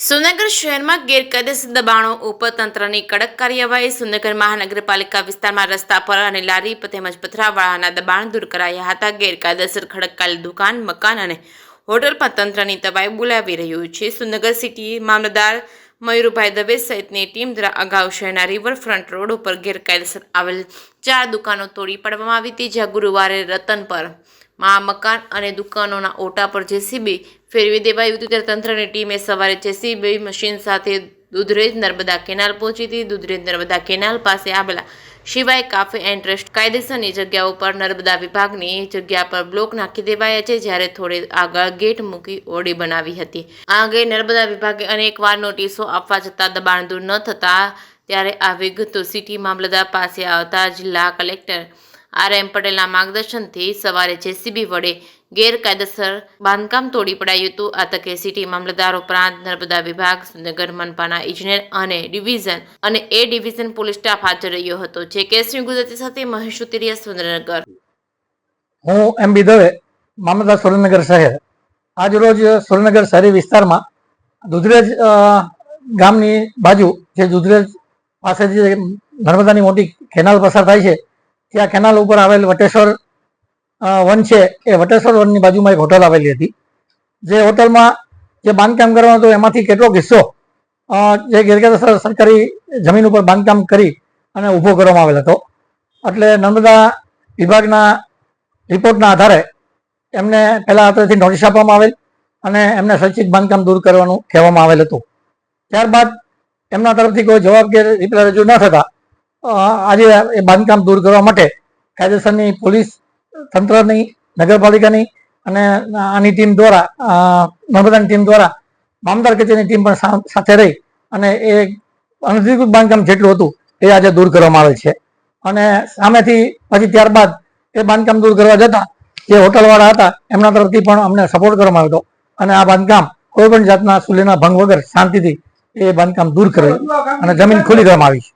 સુરનગર શહેરમાં ગેરકાયદેસર દબાણો ઉપર તંત્રની કડક કાર્યવાહી. સુરનગર મહાનગરપાલિકા વિસ્તારમાં રસ્તા પર અને લારી તેમજ પથરાવાળાના દબાણ દૂર કરાયા હતા. ગેરકાયદેસર ખડકાયેલ દુકાન, મકાન અને હોટલ પર તંત્રની તવાઈ બોલાવી રહ્યું છે. સુરનગર સિટી મામલતદાર મયુરભાઈ દવે સહિતની ટીમ દ્વારા અગાઉ શહેરના રિવરફ્રન્ટ રોડ ઉપર ગેરકાયદેસર આવેલ 4 દુકાનો તોડી પાડવામાં આવી હતી, જ્યાં ગુરુવારે રતન પર મકાન અને દુકાનોના ઓટા પર જેસીબી ફેરવી દેવાયું હતું. ત્યારે તંત્રની ટીમે સવારે જેસીબી મશીન સાથે દુધરેજ નર્મદા કેનાલ પહોંચી હતી. દુધરેજ નર્મદા કેનાલ પાસે આવેલા શિવાય કાફે એન્ડ રેસ્ટ કાયદેસરની જગ્યાઓ પર નર્મદા વિભાગની જગ્યા પર બ્લોક નાખી દેવાયા છે, જ્યારે થોડે આગળ ગેટ મૂકી ઓરડી બનાવી હતી. આ અંગે નર્મદા વિભાગે અનેકવાર નોટિસો આપવા છતાં દબાણ દૂર ન થતા ત્યારે આ વિગતો સિટી મામલતદાર પાસે આવતા જિલ્લા કલેક્ટર RM પટેલના માર્ગદર્શનથી સવારે જેસીબી વડે ગેરકાયદેસર બાંધકામ તોડી પડાયું હતું. આ તકે સિટી મામલતદાર ઉપરાંત નર્મદા વિભાગ, સુરનગર મનપાના ઇજનેર અને ડિવિઝન અને A ડિવિઝન પોલીસ સ્ટાફ હાજર રહ્યો હતો. જે કેસરી ગુજરાતી સાથે મહેશ ઉતરિયા, સુરેન્દ્રનગર. હું MB દવે, મામલતદાર સુરેન્દ્રનગર શહેર. આજ રોજ સુરેન્દ્રનગર શહેરી વિસ્તારમાં દુધરેજ ગામની બાજુ જે દુધરેજ પાસે જે નર્મદાની મોટી કેનાલ પસાર થાય છે, ત્યાં કેનાલ ઉપર આવેલ વટેશ્વર વન છે. એ વટેશ્વર વનની બાજુમાં એક હોટલ આવેલી હતી. જે હોટલમાં જે બાંધકામ કરવાનું હતું એમાંથી કેટલોક હિસ્સો જે ગેરકાયદેસર સરકારી જમીન ઉપર બાંધકામ કરી અને ઊભો કરવામાં આવેલ હતો. એટલે નર્મદા વિભાગના રિપોર્ટના આધારે એમને પહેલા અત્રેથી નોટિસ આપવામાં આવેલ અને એમને સચિત બાંધકામ દૂર કરવાનું કહેવામાં આવેલ હતું. ત્યારબાદ એમના તરફથી કોઈ જવાબ કે રિપ્લાય રજૂ ન થતા આજે એ બાંધકામ દૂર કરવા માટે કાયદેસરની પોલીસ તંત્રની, નગરપાલિકાની અને આની ટીમ દ્વારા, નર્મદાની ટીમ દ્વારા મામલતદાર કચેરીની ટીમ પણ સાથે રહી અને એ અનધિકૃત બાંધકામ જેટલું હતું એ આજે દૂર કરવામાં આવેલ છે. અને સામેથી પછી ત્યારબાદ એ બાંધકામ દૂર કરવા જતાં જે હોટલવાળા હતા એમના તરફથી પણ અમને સપોર્ટ કરવામાં આવ્યો હતો અને આ બાંધકામ કોઈ પણ જાતના સુલેના ભંગ વગર શાંતિથી એ બાંધકામ દૂર કરે અને જમીન ખુલ્લી કરવામાં આવી છે.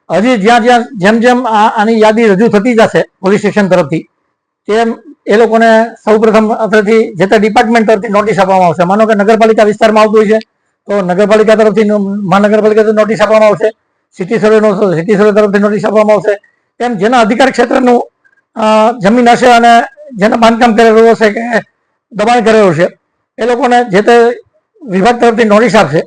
હજી જ્યાં જેમ જેમ આની યાદી રજૂ થતી જશે પોલીસ સ્ટેશન તરફથી, તેમ એ લોકોને સૌપ્રથમ અત્રેથી જે તે ડિપાર્ટમેન્ટ તરફથી નોટિસ આપવામાં આવશે. માનો કે નગરપાલિકા વિસ્તારમાં આવતું હોય છે તો નગરપાલિકા તરફથી, મહાનગરપાલિકા નોટિસ આપવામાં આવશે. સિટી સર્વે તરફથી નોટિસ આપવામાં આવશે. તેમ જેના અધિકાર ક્ષેત્રનું જમીન હશે અને જેને બાંધકામ કરેલું હશે કે દબાણ કરેલું છે એ લોકોને જે તે વિભાગ તરફથી નોટિસ આપશે.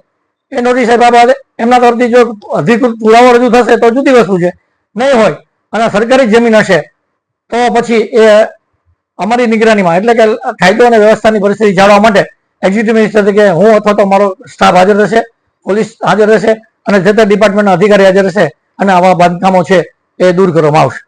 એ નોટિસ આપ્યા બાદ એમના તરફથી જો અધિકૃત પુરાવો રજૂ થશે તો જુદી વસ્તુ છે. નહીં હોય અને સરકારી જમીન હશે તો પછી એ અમારી નિગરાનીમાં, એટલે કે કાયદો અને વ્યવસ્થાની પરિસ્થિતિ જાળવવા માટે એક્ઝિક્યુટિવ મિનિસ્ટર તરીકે હું અથવા તો મારો સ્ટાફ હાજર રહેશે, પોલીસ હાજર રહેશે અને જે તે ડિપાર્ટમેન્ટના અધિકારી હાજર રહેશે અને આવા બાંધકામો છે એ દૂર કરવામાં આવશે.